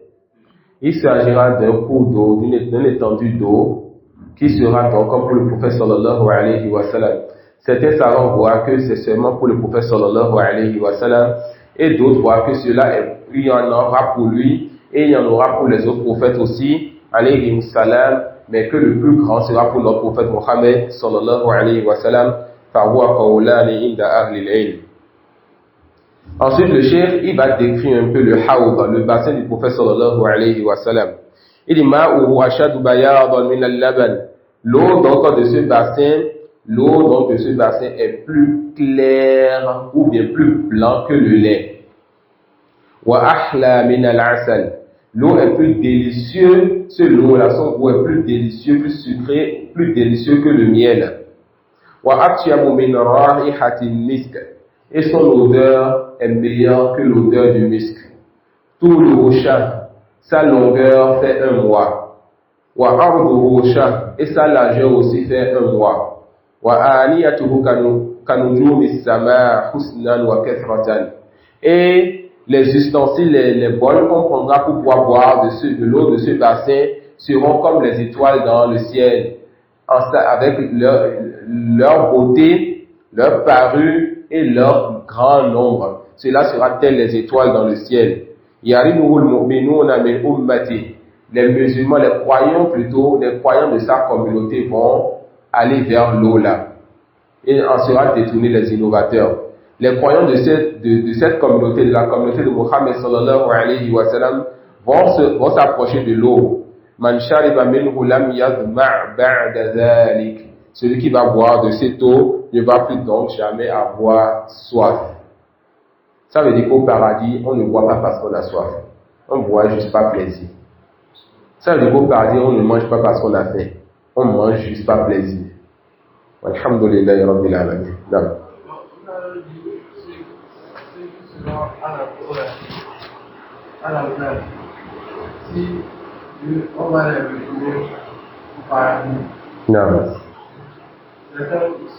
Il s'agira d'un cours d'eau, d'une étendue d'eau, qui sera donc comme pour le prophète sallallahu alayhi wa sallam. Certains savants voient que c'est seulement pour le prophète sallallahu alayhi wa sallam, et d'autres voient que il y en aura pour lui, et il y en aura pour les autres prophètes aussi, alayhi salam, mais que le plus grand sera pour notre prophète Mohammed sallallahu alayhi wa sallam, fahuwa qawlani inda ahli al-ilm. Ensuite, le cheikh, il va décrire un peu le hawd, le bassin du prophète sallallahu alayhi wa sallam. Il dit, ma'uhu ashadu bayadan min al-laban. L'eau donc de ce bassin est plus claire ou bien plus blanc que le lait. Wa ahla min al-asal. L'eau est plus délicieuse, ce l'eau-là, son goût est plus délicieux, plus sucré, plus délicieux que le miel. Wa atyabu min ra'ihatil misk. Et son odeur est meilleure que l'odeur du misk. Tout le rocha, sa longueur fait 1 mois. Wa arduhu rocha, et sa largeur aussi fait 1 mois. Wa aniyatuhu kanujumi sama husnan wa kathratan. Et les ustensiles, les bols qu'on prendra pour pouvoir boire de l'eau de ce bassin seront comme les étoiles dans le ciel, avec leur beauté, leur parure et leur grand nombre. Cela sera tel les étoiles dans le ciel. Yarinuhul mu'minuna min ummati. Les musulmans, les croyants de sa communauté vont aller vers l'eau là. Et en sera détournés les innovateurs. Les croyants de cette communauté, de la communauté de Muhammad sallallahu alayhi wa sallam, vont s'approcher de l'eau. Man shariba minhu lam yadhma' ba'da dhalik. Celui qui va boire de cette eau ne va plus donc jamais avoir soif. Ça veut dire qu'au paradis, on ne boit pas parce qu'on a soif. On boit juste par plaisir. Ça veut dire qu'au paradis, on ne mange pas parce qu'on a faim. On mange juste par plaisir. Alhamdulillah Rabbil Alamin. Non. Si on va les retourner au paradis, Non.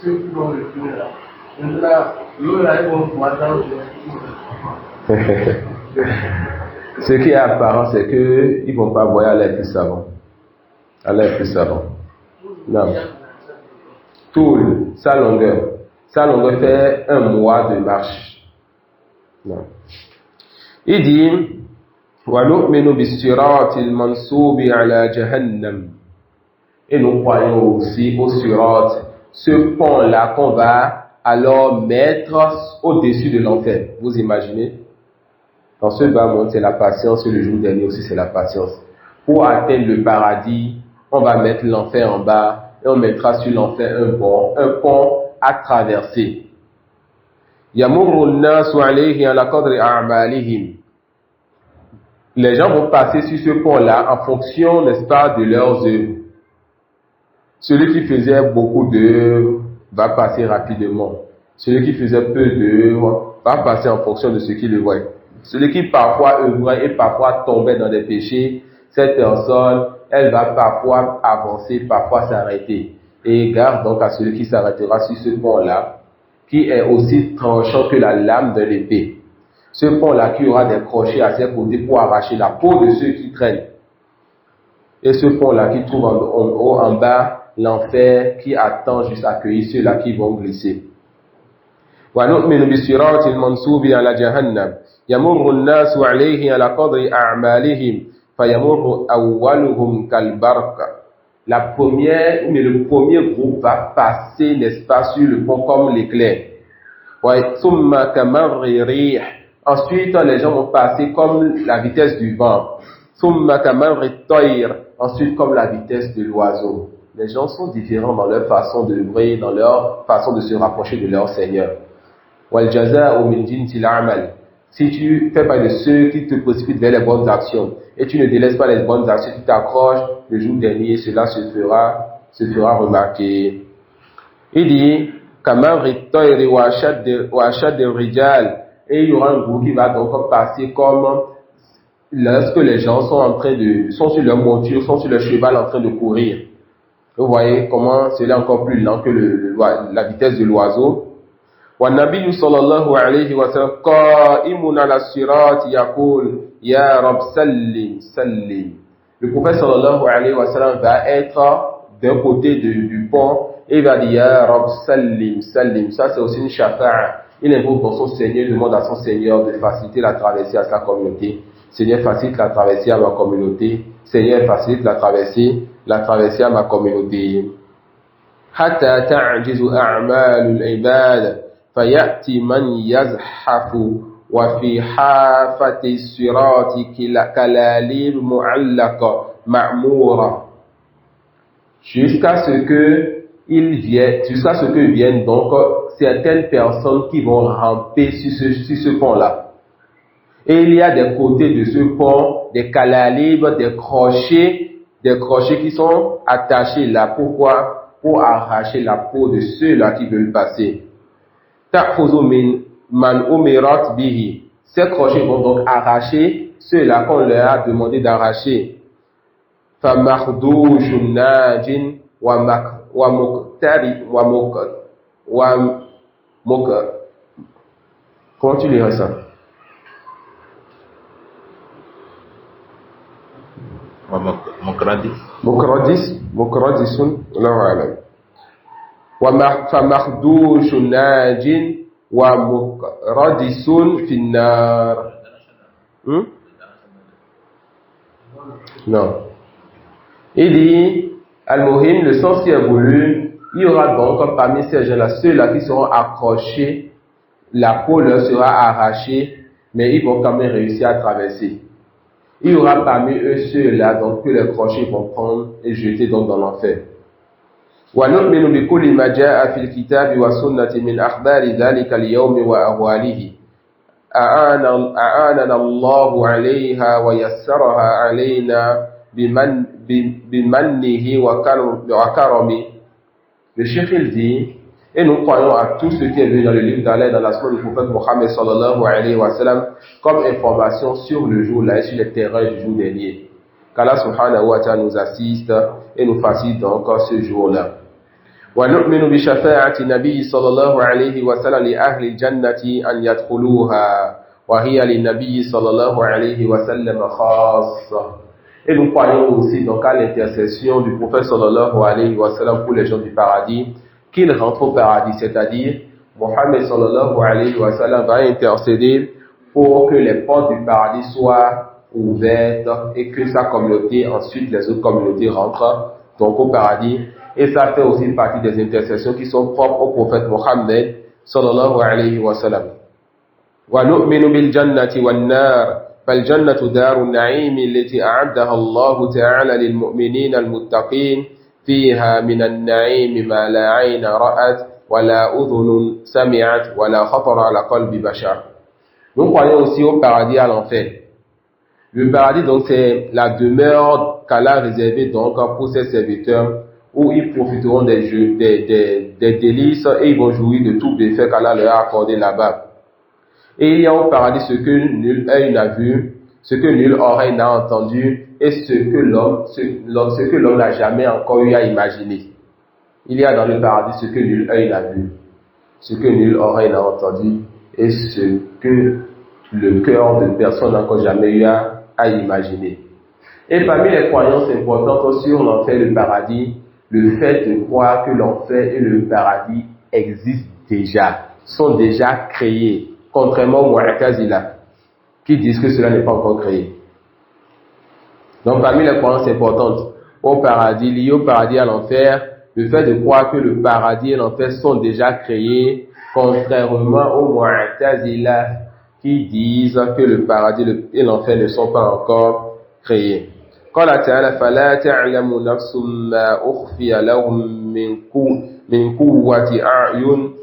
ceux qui vont retourner là, maintenant, l'eau là, ils vont boire dans le Ce qui est apparent, c'est qu'ils ne vont pas boire à l'air plus savant. À l'air plus savant. Non. Tout, sa longueur. Sa longueur fait 1 mois de marche. Non. Il dit, وَنُؤْمِنُ بِالصِّرَاطِ الْمَنْصُوبِ عَلَى جَهَنَّمَ. Et nous croyons aussi au sirat, ce pont-là qu'on va alors mettre au-dessus de l'enfer. Vous imaginez? Dans ce bas monde, c'est la patience, et le jour dernier aussi, c'est la patience. Pour atteindre le paradis, on va mettre l'enfer en bas, et on mettra sur l'enfer un pont à traverser. يَمُرُّ النَّاسُ عَلَيْهِ عَلَى قَدْرِ أَعْمَالِهِمْ. Les gens vont passer sur ce pont-là en fonction, n'est-ce pas, de leurs œuvres. Celui qui faisait beaucoup d'œuvres va passer rapidement. Celui qui faisait peu d'œuvres va passer en fonction de ce qu'il le voit. Celui qui parfois œuvrait et parfois tombait dans des péchés, cette personne, elle va parfois avancer, parfois s'arrêter. Et garde donc à celui qui s'arrêtera sur ce pont-là, qui est aussi tranchant que la lame de l'épée. Ce pont-là qui aura des crochets à ses côtés pour arracher la peau de ceux qui traînent. Et ce pont-là qui trouve en haut, en bas, l'enfer qui attend juste à accueillir ceux-là qui vont glisser. وَنُؤْمِنُ بِالصِّرَاطِ الْمَنْصُوبِ عَلَى جَهَنَّمَ يَمُرُّ النَّاسُ عَلَيْهِ عَلَى قَدْرِ أَعْمَالِهِمْ فَيَمُرُّ أَوَّلُهُمْ كَالْبَرْقِ. Le premier groupe va passer, n'est-ce pas, sur le pont comme l'éclair. ثُمَّ كَمَرِّ رِيحٍ. Ensuite, les gens vont passer comme la vitesse du vent. ثُمَّ كَمَرِّ الطَّيْرِ. Ensuite, comme la vitesse de l'oiseau. Les gens sont différents dans leur façon d'œuvrer, dans leur façon de se rapprocher de leur Seigneur. وَالْجَزَاءُ مِنْ جِنْسِ الْعَمَلِ. Si tu fais pas de ceux qui te précipitent vers les bonnes actions, et tu ne délaisses pas les bonnes actions, tu t'accroches, le jour dernier, cela se fera remarquer. Il dit, كَمَرِّ الطَّيْرِ وَأَشَدِّ الرِّجَالِ. Et il y aura un groupe qui va donc passer comme lorsque les gens sont sur leur monture, sont sur leur cheval en train de courir. Vous voyez comment c'est encore plus lent que la vitesse de l'oiseau. والنبي صلى الله عليه وسلم قائم على الصراط يقول يا رب سلم سلم. Le prophète sallallahu alayhi wa sallam va être d'un côté du pont et il va dire ya Rab sallim sallim. Ça c'est aussi une shafa'a. Il invoque pour son Seigneur, il demande à son Seigneur de faciliter la traversée à sa communauté. Seigneur, facilite la traversée à ma communauté. Seigneur, facilite la traversée à ma communauté. حتى تعجز أعمال العباد فيأتي من يزحف وفي حافة الصراط كلاليب معلقة معمورة. Jusqu'à ce que viennent donc certaines personnes qui vont ramper sur ce pont-là. Et il y a des côtés de ce pont, des calalibres, des crochets qui sont attachés là. Pourquoi? Pour arracher la peau de ceux-là qui veulent passer. Ta'khuzu min man umirat bihi. Ces crochets vont donc arracher ceux-là qu'on leur a demandé d'arracher. فَمَخْدُوشٌ نَاجٍ Comment tu lirais ça? مقردس الله أعلم. فمخدوش ناج ومقردس في النار. Non. Il dit, Al-Muhim, le sens qui est voulu, il y aura donc parmi ces gens-là, ceux-là qui seront accrochés, la peau leur sera arrachée, mais ils vont quand même réussir à traverser. Il y aura parmi eux ceux-là donc que les crochets vont prendre et jeter donc dans l'enfer. وَنُؤْمِنُ بِكُلِّ مَا جَاءَ فِي الْكِتَابِ وَالسُّنَّةِ مِنْ أَخْبَارِ ذَلِكَ الْيَوْمِ وَأَهْوَالِهِ أَعَانَنَا اللَّهُ عَلَيْهَا وَيَسَّرَهَا عَلَيْنَا بِمَنِّهِ وَكَرَمِهِ. Le Cheikh il dit, et nous croyons à tout ce qui est venu dans le livre d'Allah, dans la sunna du prophète Mohammed sallallahu alayhi wa sallam, comme information sur le jour là et sur les terrains du jour dernier. Qu'Allah subhanahu wa ta'ala nous assiste et nous facilite encore ce jour-là. وَنُؤْمِنُ بِشَفَاعَةِ النَّبِيِّ صلى الله عليه وسلم لأهل الجنة أن يدخلوها وهي للنبي صلى الله عليه وسلم خاصة. Et nous croyons aussi donc à l'intercession du prophète sallallahu alayhi wa sallam pour les gens du paradis, qu'ils rentrent au paradis, c'est-à-dire Mohammed sallallahu alayhi wa sallam va intercéder pour que les portes du paradis soient ouvertes et que sa communauté, ensuite les autres communautés rentrent donc au paradis. Et ça fait aussi partie des intercessions qui sont propres au prophète Mohammed sallallahu alayhi wa sallam. وَنُؤْمِنُ بِالْجَنَّةِ وَالنَّارِ فالجنة دار النعيم التي أعدها الله تعالى للمؤمنين المتقين فيها من النعيم ما لا عين رأت ولا أذن سمعت ولا خطر على قلب بشر. Nous croyons aussi au paradis et à l'enfer. Le paradis donc c'est la demeure qu'Allah a réservée donc pour ses serviteurs où ils profiteront des délices et ils vont jouir de tout bienfait qu'Allah leur a accordé là-bas. Et il y a au paradis ce que nul œil n'a vu, ce que nulle oreille n'a entendu, et ce que l'homme n'a jamais encore eu à imaginer. Il y a dans le paradis ce que nul œil n'a vu, ce que nulle oreille n'a entendu, et ce que le cœur de personne n'a encore jamais eu à imaginer. Et parmi les croyances importantes sur l'enfer et le paradis, le fait de croire que l'enfer et le paradis existent déjà, sont déjà créés. Contrairement aux Mu'tazila, qui disent que cela n'est pas encore créé. Donc, parmi les croyances importantes au paradis, liées au paradis et à l'enfer, le fait de croire que le paradis et l'enfer sont déjà créés, contrairement aux Mu'tazila, qui disent que le paradis et l'enfer ne sont pas encore créés. قال تعالى فلا تعلم نفس ما أخفي لهم من قوة أعين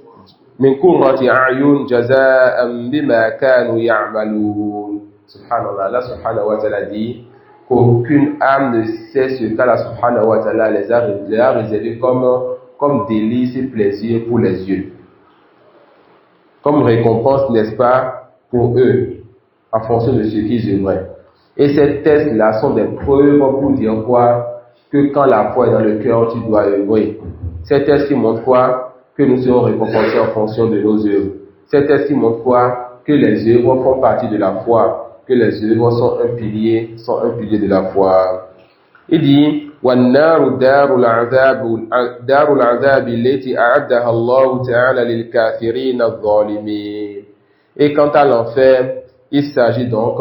من قرة أعين جزاء بما كانوا يعملون. Subhanallah, Allah subhanahu wa ta'ala dit qu'aucune âme ne sait ce qu'Allah subhanahu wa ta'ala les a réservé comme délice et plaisir pour les yeux. Comme récompense, n'est-ce pas, pour eux, en fonction de ce qu'ils œuvraient. Et ces tests-là sont des preuves pour dire quoi? Que quand la foi est dans le cœur, tu dois œuvrer. Ces tests qui montrent quoi? Que nous serons récompensés en fonction de nos œuvres. Ces tests qui montrent quoi? Que les œuvres font partie de la foi, que les œuvres sont un pilier de la foi. Il dit وَالنَّارُ دَارُ الْعَذَابِ الَّتِي أَعَدَّهَا اللَّهُ تَعَالَى لِلْكَافِرِينَ الظَّالِمِينَ. Et quant à l'enfer, il s'agit donc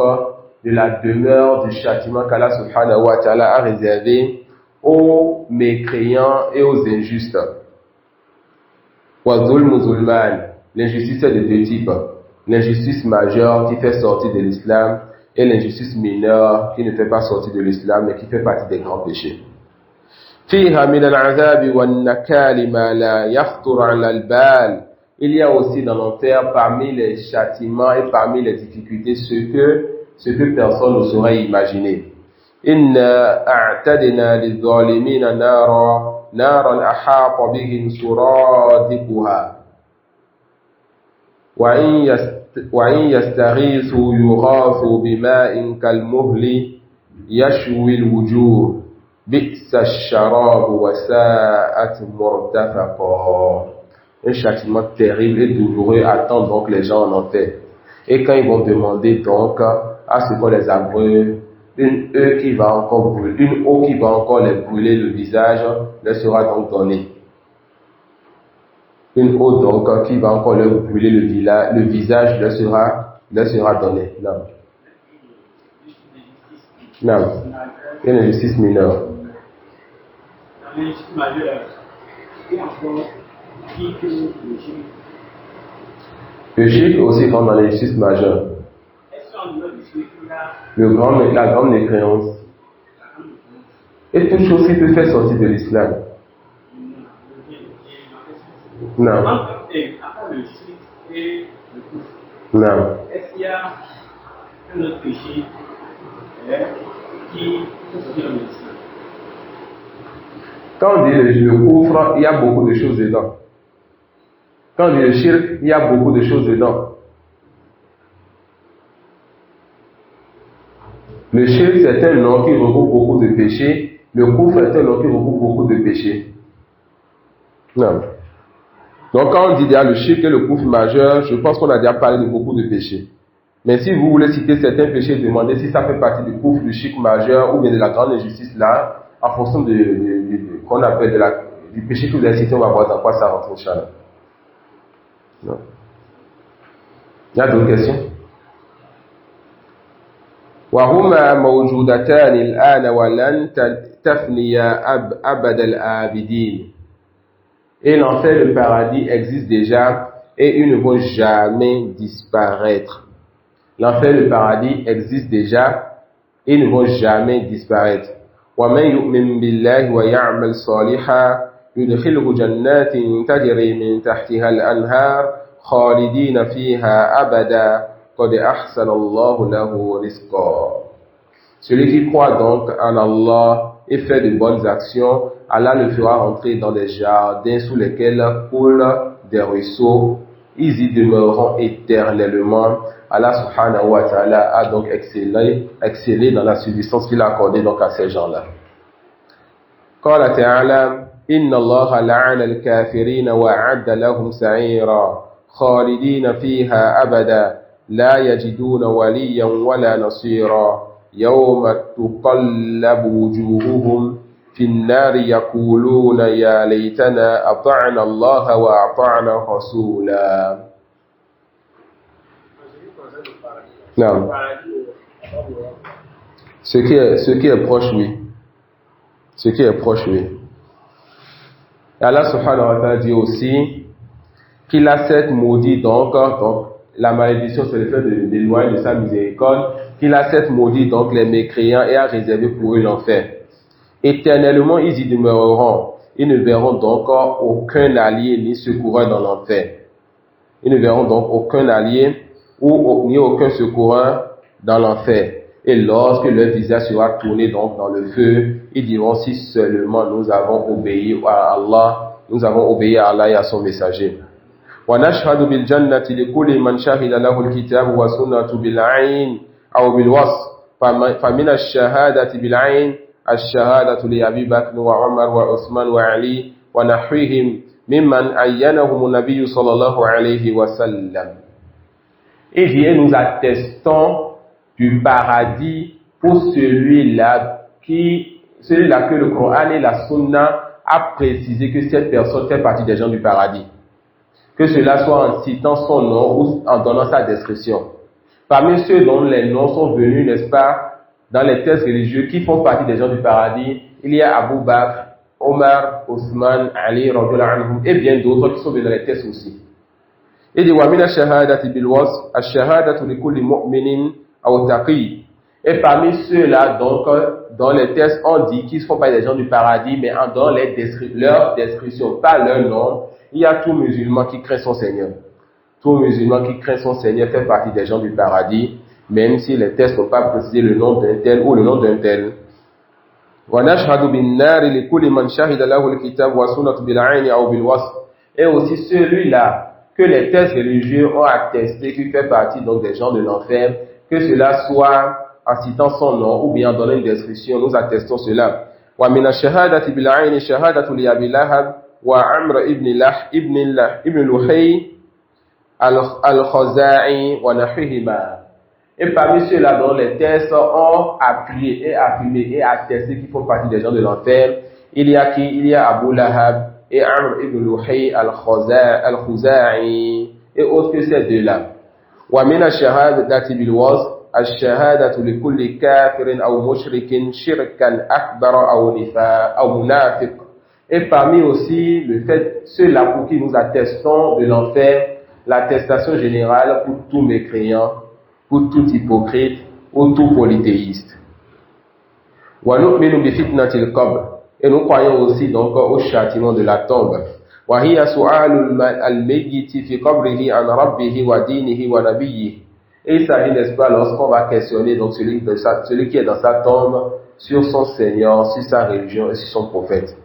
de la demeure du châtiment qu'Allah subhanahu wa ta'ala a réservé aux mécréants et aux injustes. L'injustice est de deux types. L'injustice majeure qui fait sortir de l'islam et l'injustice mineure qui ne fait pas sortir de l'islam mais qui fait partie des grands péchés. فيها من العذاب والنكال ما لا يخطر على البال il y a aussi dans l'enfer parmi les châtiments et parmi les difficultés ce que personne ne saurait imaginer. Inna a'tadna lidh-dhalimina naran ahata bihim suradiquha wa in yastaghithu yughathu bima'in kalmuhli yashwi al-wujuh bi'sa ash-sharab wa sa'at murtafaqa. Un châtiment terrible et douloureux attend donc les gens en enfer. Et quand ils vont demander donc à ce qu'on les abreuve, une eau qui va encore les brûler le visage leur sera donc donnée. Une eau donc qui va encore leur brûler le visage leur sera donnée. Non. Non. Il y a une justice mineure. Le shirk aussi rentre dans les justices majeures. La grande mécréance. Et toute chose qui peut faire sortir de l'islam. Non. Non. Est-ce qu'il y a un autre péché qui est dans l'islam? Quand on dit le coufre, il y a beaucoup de choses dedans. Quand on dit le shirk, il y a beaucoup de choses dedans. Le shirk, c'est un nom qui regroupe beaucoup de péchés. Le coufre est un nom qui regroupe beaucoup de péchés. Non. Donc quand on dit déjà le shirk et le coufre majeur, je pense qu'on a déjà parlé de beaucoup de péchés. Mais si vous voulez citer certains péchés, demandez si ça fait partie du coufre, du shirk majeur ou bien de la grande injustice là, en fonction qu'on appelle du péché que vous avez cité, on va voir dans quoi ça rentre, Inch'Allah. Non. Il y a d'autres questions? وهما موجودتان الآن ولن تفنيا أبد الآبدين. Et l'enfer et le paradis existent déjà et ils ne vont jamais disparaître. L'enfer et le paradis existent déjà et ils ne vont jamais disparaître. ومن يؤمن بالله ويعمل صالحا يدخله جنات تجري من تحتها الأنهار خالدين فيها أبدا قد أحسن الله له رزقا. Celui qui croit donc en Allah et fait de bonnes actions, Allah le fera entrer dans des jardins sous lesquels coulent des ruisseaux. Ils y demeureront éternellement. Allah subhanahu wa ta'ala a donc excellé dans la subsistance qu'il a accordée donc à ces gens-là. قال تعالى إن الله لعن الكافرين وأعد لهم سعيرا خالدين فيها أبدا لا يجدون وليا ولا نصيرا يوم تقلب وجوههم في النار يقولون يا ليتنا أطعنا الله وأطعنا رسولا. Non. Ce qui est proche, oui. Ce qui est proche, oui. Et Allah subhanahu wa ta'ala dit aussi qu'il a sept maudits, donc la malédiction c'est le fait d'éloigner de sa miséricorde, qu'il a sept maudits, donc les mécréants, et a réservé pour eux l'enfer. Éternellement ils y demeureront, ils ne verront donc aucun allié ni secoureur dans l'enfer. Ils ne verront donc aucun allié ni aucun secoureur dans l'enfer. Et lorsque leur visage sera tourné donc dans le feu, ils diront si seulement nous avons obéi à Allah, nous avons obéi à Allah et à son messager. ونشهد بالجنة لكل من شهد له الكتاب والسنة بالعين أو بالوصف فمن الشهادة بالعين الشهادة لأبي بكر وعمر وعثمان وعلي ونحوهم ممن عينهم النبي صلى الله عليه وسلم. Et bien nous attestons du paradis pour celui-là que le Coran et la Sunna a précisé que cette personne fait partie des gens du paradis. Que cela soit en citant son nom ou en donnant sa description. Parmi ceux dont les noms sont venus, n'est-ce pas, dans les textes religieux qui font partie des gens du paradis, il y a Abu Bakr, Omar, Othman, Ali, et bien d'autres qui sont venus dans les textes aussi. Et dit wa min ash-shahadati bil wasf ash-shahadatu li kulli mu'minin aw taqi. Et parmi ceux-là donc dans les textes, on dit qu'ils ne font pas des gens du paradis, mais dans leur description, pas leur nom, il y a tout musulman qui craint son Seigneur. Tout musulman qui craint son Seigneur fait partie des gens du paradis, même si les textes n'ont pas précisé le nom d'un tel ou le nom d'un tel. وَنَشْهَدُ بِالنَّارِ لِكُلِّ مَنْ شَهِدَ لَهُ الْكِتَابُ وَالسُّنَّةُ بِالْعَيْنِ أَوْ بِالْوَصْفِ. Et aussi celui-là que les textes religieux ont attesté qu'il fait partie donc des gens de l'enfer, que cela soit en citant son nom ou bien en donnant une description, nous attestons cela. وَمِنَ الشَّهَادَةِ بِالْعَيْنِ شَهَادَةُ لِأَبِي لَهَبٍ وَعَمْرِ ibn Luhay al-Khaza'i وَنَحْوِهِمَا. Et parmi ceux-là dont les textes ont appuyé et affirmé et attesté qu'ils font partie des gens de l'enfer, il y a qui? Il y a Abu Lahab et Amr ibn Luhay al-Khaza'i et autres que ces deux-là. وَمِنَ الشَّهَادَةِ بِالْوَصْفِ الشَّهَادَةُ لِكُلِّ كَافِرٍ أَوْ مُشْرِكٍ شِرْكًا أَكْبَرَ أَوْ مُنَافِقٍ. Et parmi aussi le fait, ceux-là pour qui nous attestons de l'enfer, l'attestation générale pour tous mécréants, pour tout hypocrite ou tout polythéiste. وَنُؤْمِنُ بِفِتْنَةِ الْقَبْرِ. Et nous croyons aussi donc au châtiment de la tombe. وَهِيَ سُؤَالُ الْمَيِّتِ فِي قَبْرِهِ عَنْ رَبِّهِ وَدِينِهِ وَنَبِيِّهِ. Et il s'agit, n'est-ce pas, lorsqu'on va questionner donc celui qui est dans sa tombe sur son Seigneur, sur sa religion et sur son prophète.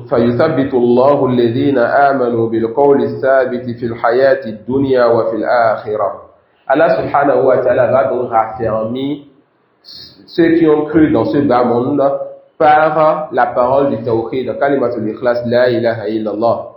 فيثبت الله الذين آمنوا بالقول الثابت في الحياة الدنيا وفي الآخرة. Allah subhanahu wa ta'ala va donc raffermir ceux qui ont cru dans ce bas monde par la parole du tawhid, kalimatul ikhlas, la ilaha illallah.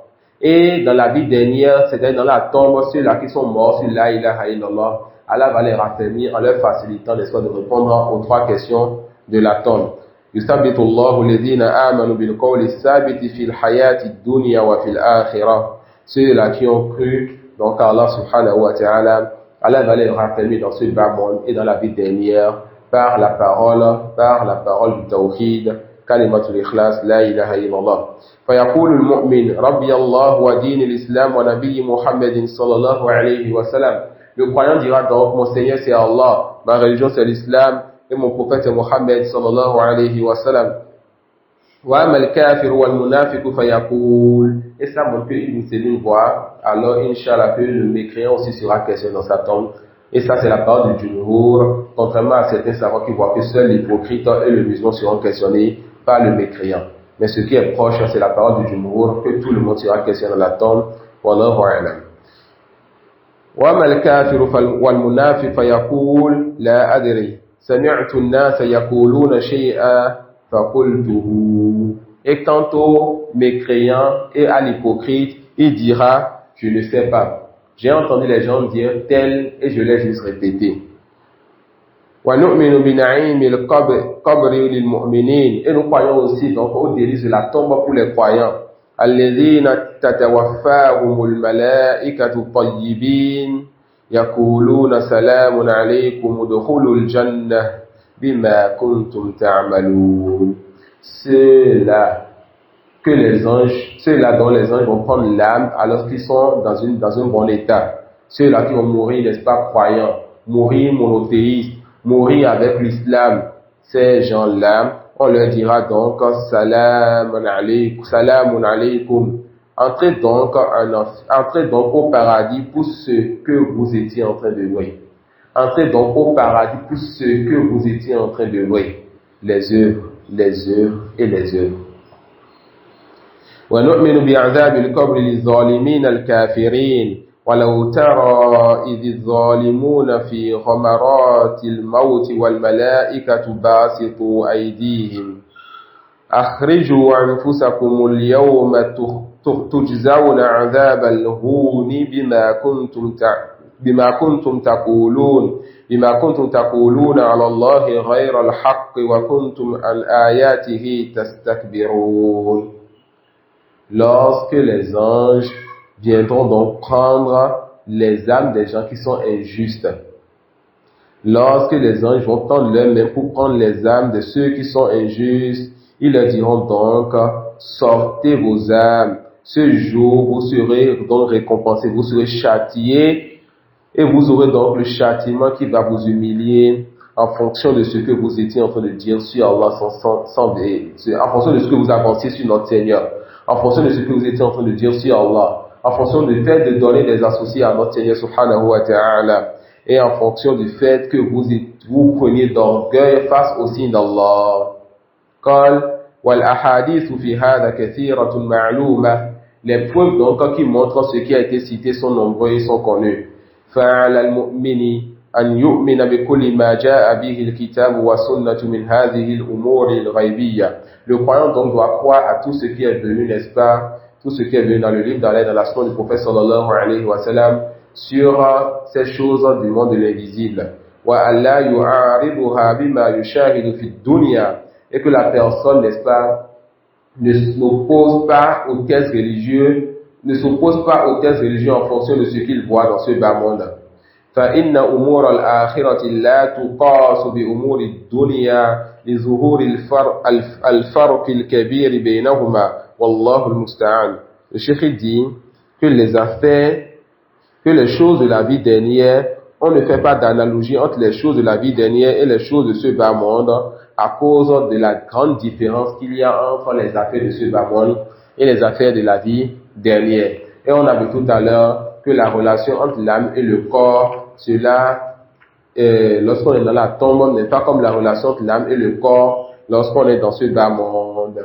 Et dans la vie dernière, c'est-à-dire dans la tombe, ceux-là qui sont morts sur la ilaha illallah, Allah va les raffermir en leur facilitant, n'est-ce pas, de répondre aux trois questions de la tombe. يثبت الله الذين آمنوا بالقول الثابت في الحياة الدنيا وفي الآخرة. Ceux-là qui ont cru donc Allah subhanahu wa ta'ala, Allah va les raffermir dans ce bas monde et dans la vie dernière par la parole du tawhid, kalimatul ikhlas, la ilaha illallah. فيقول المؤمن ربي الله ودين الإسلام ونبي محمد صلى الله عليه وسلم. Le croyant dira donc, mon Seigneur c'est Allah, ma religion c'est l'islam, et mon prophète Mohammed sallallahu alayhi wa sallam. وَأَمَّا الْكَافِرُ وَالْمُنَافِقُ فَيَقُولُ. Et ça montre qu'il c'est une voix, alors Inch'Allah que le mécréant aussi sera questionné dans sa tombe. Et ça c'est la parole du jumhur, contrairement à certains savants qui voient que seuls l'hypocrite et le musulman seront questionnés par le mécréant. Mais ce qui est proche, c'est la parole du jumhur, que tout le monde sera questionné dans la tombe. Wallahu a'lam. وَأَمَّا الْكَافِرُ وَالْمُنَافِقُ فَيَقُولُ لَا أَدْرِي سمعت الناس يقولون شيئا فقلته. Et quant aux mécréants et à l'hypocrite, il dira, je ne sais pas. J'ai entendu les gens dire tel et je l'ai juste répété. وَنُؤْمِنُ بِنَعِيمِ الْقَبْرِ لِلْمُؤْمِنِينَ. Et nous croyons aussi donc aux délices de la tombe pour les croyants. الَّذِينَ تَتَوَفَّاهُمُ الْمَلَائِكَةُ الطَّيِّبِينَ يقولون سلام عليكم ادخلوا الجنة بما كنتم تعملون. Ceux-là dont les anges vont prendre l'âme alors qu'ils sont dans un bon état. Ceux-là qui vont mourir, n'est-ce pas, croyants, mourir monothéistes, mourir avec l'islam, ces gens-là, on leur dira donc salamun alaykum. Entrez donc au paradis pour ce que vous étiez en train de louer. Entrez donc au paradis pour ce que vous étiez en train de louer. Les œuvres et les œuvres. وَنُؤْمِنُ بِعَذَابِ الْقَبْرِ لِلظَّالِمِينَ الْكَافِرِينَ وَلَوْ تَرَى إِذِ الظَّالِمُونَ فِي غَمَرَاتِ الْمَوْتِ وَالْمَلَائِكَةُ بَاسِطُو أَيْدِيهِمْ أَخْرِجُوا أَنفُسَكُمُ الْيَوْمَ تجزون عذاب الهون بما كنتم تقولون على الله غير الحق وكنتم عن آياته تستكبرون. Lorsque les anges viendront donc prendre les âmes des gens qui sont injustes, lorsque les anges vont prendre leurs mains pour prendre les âmes de ceux qui sont injustes, ils leur diront donc, sortez vos âmes. Ce jour, vous serez donc récompensés, vous serez châtiés, et vous aurez donc le châtiment qui va vous humilier en fonction de ce que vous étiez en train de dire sur Allah, en fonction de ce que vous avanciez sur notre Seigneur, en fonction de ce que vous étiez en train de dire sur Allah, en fonction du fait de donner des associés à notre Seigneur subhanahu wa ta'ala, et en fonction du fait que vous preniez d'orgueil face au signe d'Allah. قال والأحاديث في هذا كثيرة معلومة. Les preuves donc qui montrent ce qui a été cité sont nombreux et sont connus. فعلى المؤمن أن يؤمن بكل ما جاء به الكتاب والسنة من هذه الأمور الغيبية. Le croyant donc doit croire à tout ce qui est venu, n'est-ce pas, tout ce qui est venu dans le livre d'Allah, dans la sunna du prophète sallallahu alayhi wa sallam, sur ces choses du monde de l'invisible. وألا يعارضها بما يشاهد في الدنيا. Et que la personne, n'est-ce pas, ne s'oppose pas aux thèses religieuses en fonction de ce qu'il voit dans ce bas monde. فإن أمور الآخرة لا تقاس بأمور الدنيا لظهور الفرق الكبير بينهما والله المستعان. Le cheikh dit que les choses de la vie dernière, on ne fait pas d'analogie entre les choses de la vie dernière et les choses de ce bas monde à cause de la grande différence qu'il y a entre les affaires de ce bas monde et les affaires de la vie dernière. Et on a vu tout à l'heure que la relation entre l'âme et le corps, cela, lorsqu'on est dans la tombe, n'est pas comme la relation entre l'âme et le corps lorsqu'on est dans ce bas monde.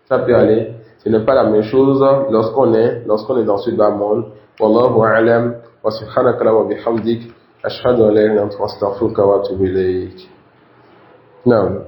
Ça peut aller. Ce n'est pas la même chose lorsqu'on est dans ce bas monde. Wallahu a'lam. Wa subhanaka wa bihamdik. Ashhadu an la ilaha illa anta astaghfiruka wa atubu ilayk. Non.